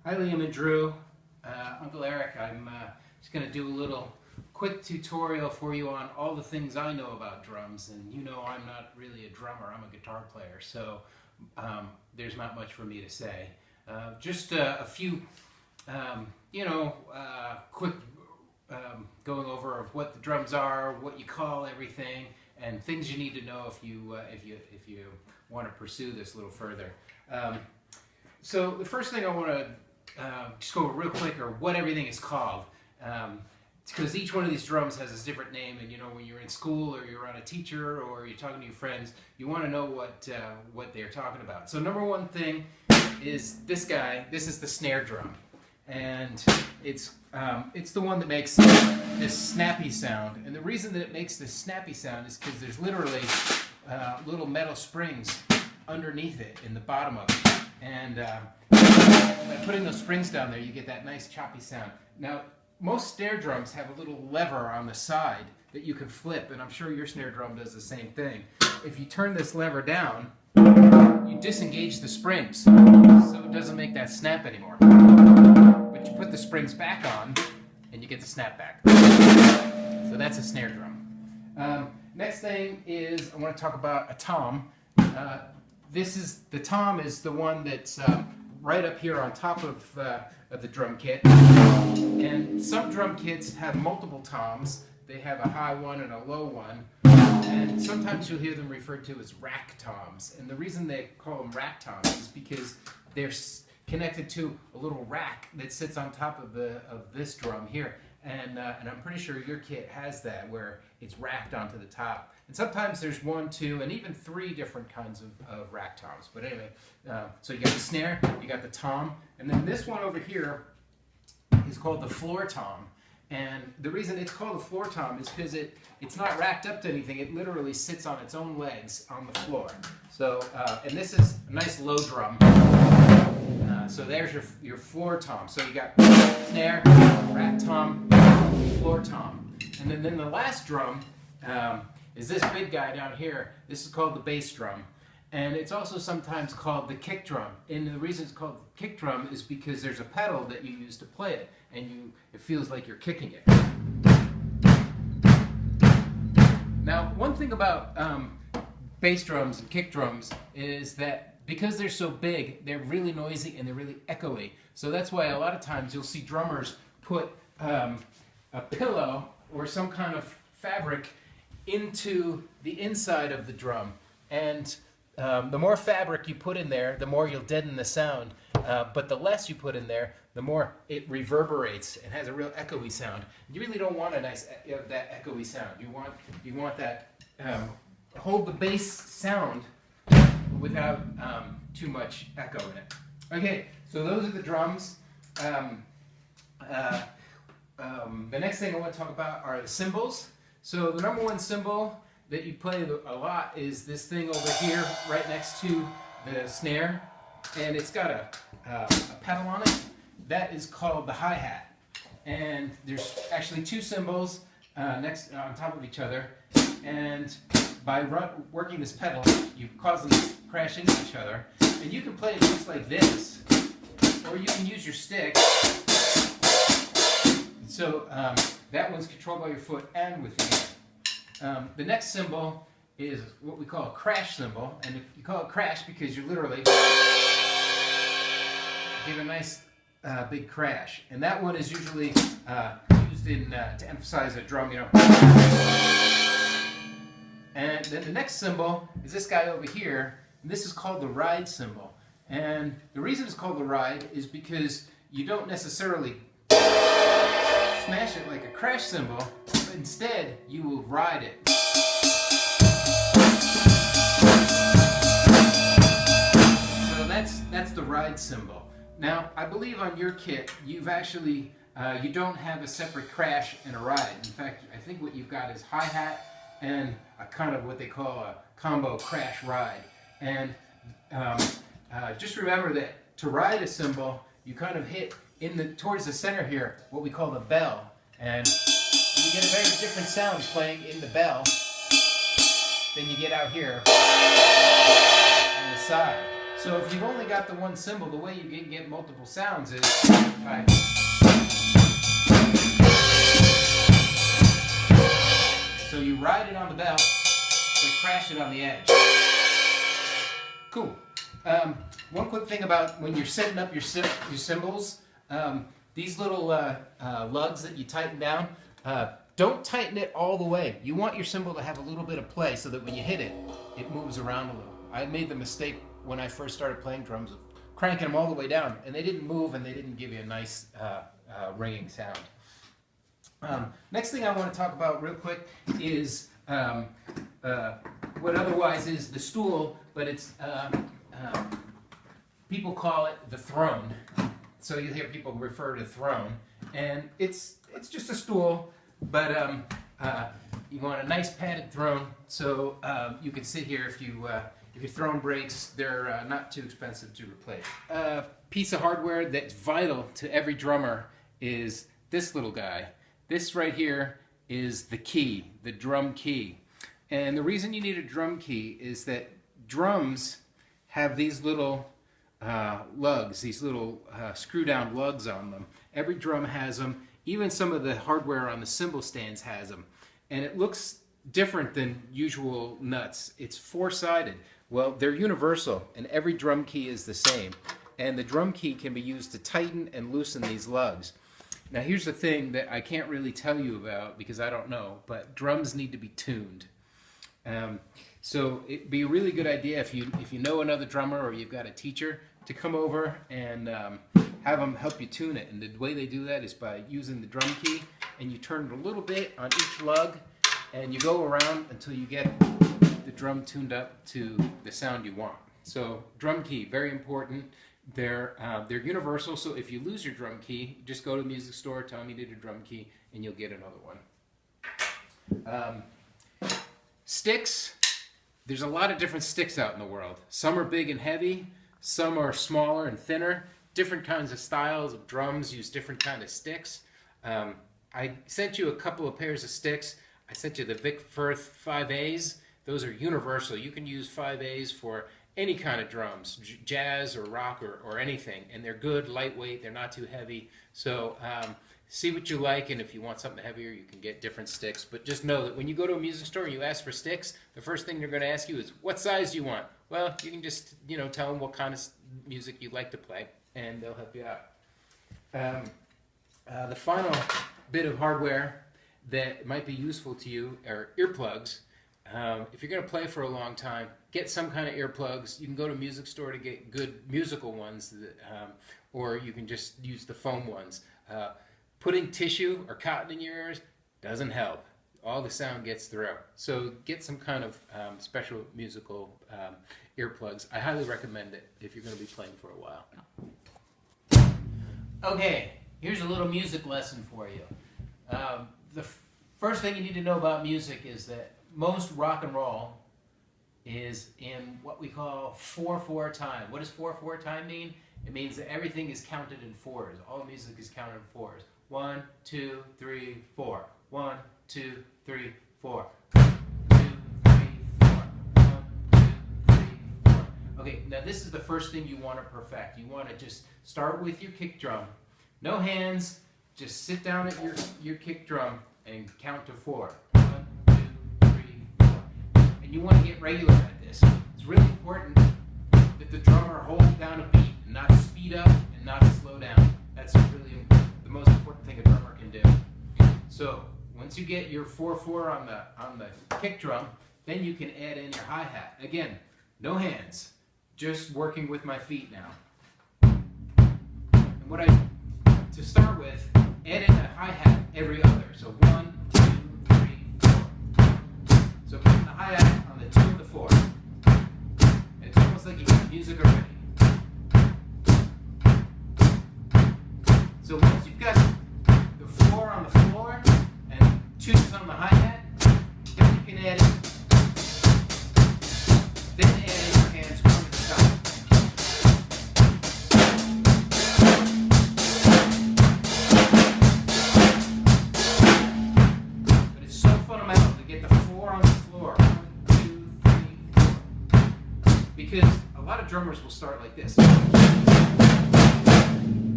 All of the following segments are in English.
Hi Liam and Drew, Uncle Eric. I'm just going to do a little quick tutorial for you on all the things I know about drums. And you know I'm not really a drummer, I'm a guitar player, so there's not much for me to say. Just a few, quick going over of what the drums are, what you call everything, and things you need to know if you want to pursue this a little further. So the first thing I want to just go over real quick are what everything is called. Because each one of these drums has a different name, and you know when you're in school or you're around a teacher or you're talking to your friends, you want to know what they're talking about. So number one thing is this guy. This is the snare drum, and it's the one that makes this snappy sound. And the reason that it makes this snappy sound is because there's literally little metal springs underneath it in the bottom of it, and by putting those springs down there, you get that nice choppy sound. Now, most snare drums have a little lever on the side that you can flip, and I'm sure your snare drum does the same thing. If you turn this lever down, you disengage the springs, so it doesn't make that snap anymore. But you put the springs back on, and you get the snap back. So that's a snare drum. Next thing is I want to talk about a tom. The tom is the one that's right up here on top of the drum kit. And some drum kits have multiple toms. They have a high one and a low one. And sometimes you'll hear them referred to as rack toms. And the reason they call them rack toms is because they're connected to a little rack that sits on top of this drum here. And I'm pretty sure your kit has that, where it's racked onto the top. And sometimes there's 1, 2, and even 3 different kinds of rack toms. But anyway, so you got the snare, you got the tom, and then this one over here is called the floor tom. And the reason it's called a floor tom is because it's not racked up to anything. It literally sits on its own legs on the floor. So, and this is a nice low drum. So there's your floor tom. So you got snare, rack tom, floor tom. And then the last drum is this big guy down here. This is called the bass drum. And it's also sometimes called the kick drum. And the reason it's called the kick drum is because there's a pedal that you use to play it, and it feels like you're kicking it. Now, one thing about bass drums and kick drums is that because they're so big, they're really noisy and they're really echoey. So that's why a lot of times you'll see drummers put a pillow or some kind of fabric into the inside of the drum. And the more fabric you put in there, the more you'll deaden the sound. But the less you put in there, the more it reverberates and has a real echoey sound. You really don't want a nice that echoey sound. You want that hold the bass sound without too much echo in it. Okay, so those are the drums. The next thing I want to talk about are the cymbals. So the number one cymbal that you play a lot is this thing over here right next to the snare, and it's got a pedal on it. That is called the hi-hat. And there's actually 2 cymbals next on top of each other, and by working this pedal, you cause them to crash into each other. And you can play it just like this, or you can use your stick. So that one's controlled by your foot and with your hand. The next cymbal is what we call a crash cymbal, and you call it crash because you literally give a nice big crash. And that one is usually used to emphasize a drum, you know. And then the next cymbal is this guy over here, and this is called the ride cymbal. And the reason it's called the ride is because you don't necessarily smash it like a crash cymbal, but instead you will ride it. So that's the ride cymbal. Now, I believe on your kit you've actually you don't have a separate crash and a ride. In fact, I think what you've got is hi-hat and a kind of what they call a combo crash ride. And just remember that to ride a cymbal, you kind of hit towards the center here what we call the bell, and you get a very different sound playing in the bell than you get out here on the side. So if you've only got the one cymbal, the way you can get multiple sounds is by, so you ride it on the bell, but crash it on the edge. Cool. One quick thing about when you're setting up your cymbals, these little lugs that you tighten down, don't tighten it all the way. You want your cymbal to have a little bit of play so that when you hit it, it moves around a little. I made the mistake when I first started playing drums of cranking them all the way down, and they didn't move and they didn't give you a nice ringing sound. Next thing I want to talk about real quick is what otherwise is the stool, but it's people call it the throne. So you hear people refer to throne, and it's just a stool, but you want a nice padded throne, so you can sit here if your throne breaks. They're not too expensive to replace. A piece of hardware that's vital to every drummer is this little guy. This right here is the key, the drum key. And the reason you need a drum key is that drums have these little lugs, these little screw-down lugs on them. Every drum has them. Even some of the hardware on the cymbal stands has them. And it looks different than usual nuts. It's four-sided. Well, they're universal, and every drum key is the same. And the drum key can be used to tighten and loosen these lugs. Now here's the thing that I can't really tell you about because I don't know, but drums need to be tuned. So it'd be a really good idea if you know another drummer or you've got a teacher to come over and have them help you tune it. And the way they do that is by using the drum key, and you turn it a little bit on each lug, and you go around until you get the drum tuned up to the sound you want. So drum key, very important. They're universal, so if you lose your drum key, just go to the music store, tell them you need a drum key, and you'll get another one. Sticks, there's a lot of different sticks out in the world. Some are big and heavy, some are smaller and thinner. Different kinds of styles of drums use different kind of sticks. I sent you a couple of pairs of sticks. I sent you the Vic Firth 5As. Those are universal. You can use 5As for any kind of drums, jazz or rock or anything, and they're good, lightweight, they're not too heavy. So see what you like, and if you want something heavier, you can get different sticks. But just know that when you go to a music store and you ask for sticks, the first thing they're going to ask you is, what size do you want? Well, you can just tell them what kind of music you'd like to play, and they'll help you out. The final bit of hardware that might be useful to you are earplugs. If you're going to play for a long time, get some kind of earplugs. You can go to a music store to get good musical ones, or you can just use the foam ones. Putting tissue or cotton in your ears doesn't help. All the sound gets through. So get some kind of special musical earplugs. I highly recommend it if you're going to be playing for a while. Okay, here's a little music lesson for you. The first thing you need to know about music is that most rock and roll is in what we call 4/4 time. What does 4/4 time mean? It means that everything is counted in fours. All music is counted in fours. 1, 2, 3, 4. 1, 2, 3, 4. 2, 3, 4. 1, 2, 3, 4. Okay, now this is the first thing you want to perfect. You want to just start with your kick drum. No hands, just sit down at your kick drum and count to 4. 1, 2, 3, 4. And you want to get regular at this. It's really important that the drummer holds down a beat and not speed up and not slow down. That's really the most important thing a drummer can do. So once you get your 4/4 on the kick drum, then you can add in your hi-hat. Again, no hands, just working with my feet now. And to start with, add in a hi-hat every other. So 1, 2, 3, 4. So putting the hi-hat on the 2 and the 4. It's almost like you got music already. So once you've got the 4 on the floor and 2's on the hi-hat, then you can add in. Then add in your hands 1 at a time. But it's so fundamental to get the 4 on the floor. 1, 2, 3, 4. Because a lot of drummers will start like this.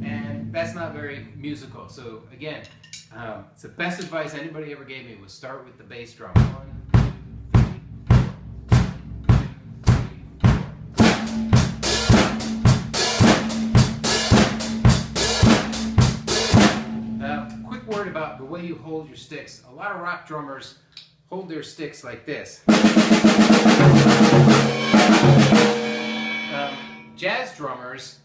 And that's not very musical. So again, it's the best advice anybody ever gave me was start with the bass drum. 1, 2, 3. Quick word about the way you hold your sticks. A lot of rock drummers hold their sticks like this. Jazz drummers,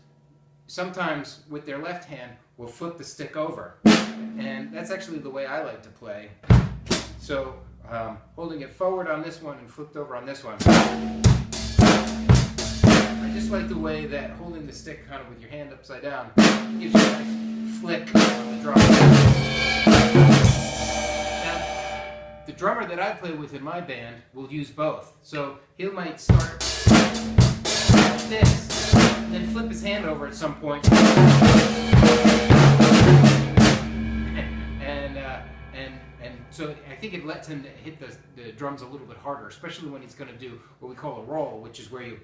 sometimes with their left hand, will flip the stick over. And that's actually the way I like to play. So, holding it forward on this one and flipped over on this one. I just like the way that holding the stick kind of with your hand upside down gives you a nice flick on the drum. Now, the drummer that I play with in my band will use both. So he might start like this, and then flip his hand over at some point. And so I think it lets him hit the drums a little bit harder, especially when he's going to do what we call a roll, which is where you...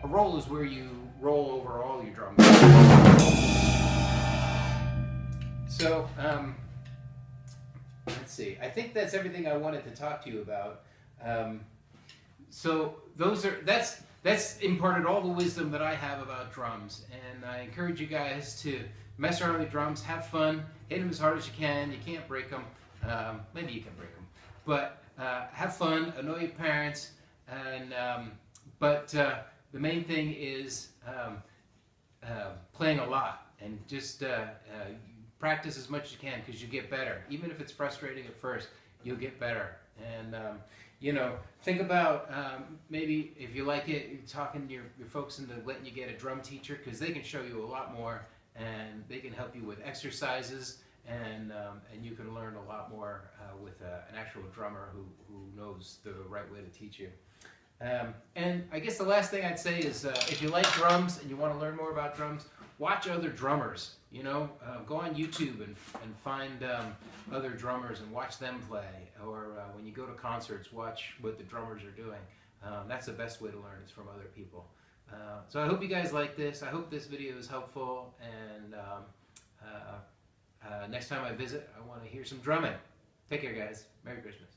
A roll is where you roll over all your drums. So, let's see. I think that's everything I wanted to talk to you about. So that's imparted all the wisdom that I have about drums, and I encourage you guys to mess around with drums, have fun, hit them as hard as you can. You can't break them. Maybe you can break them, but have fun, annoy your parents, and but the main thing is playing a lot, and just practice as much as you can, because you get better. Even if it's frustrating at first, you'll get better. And you know, think about maybe if you like it, talking to your folks into letting you get a drum teacher, because they can show you a lot more, and they can help you with exercises, and you can learn a lot more with an actual drummer who knows the right way to teach you. And I guess the last thing I'd say is if you like drums and you want to learn more about drums, watch other drummers. You know, go on YouTube and find other drummers and watch them play. Or when you go to concerts, watch what the drummers are doing. That's the best way to learn, is from other people. So I hope you guys like this. I hope this video is helpful. And next time I visit, I want to hear some drumming. Take care, guys. Merry Christmas.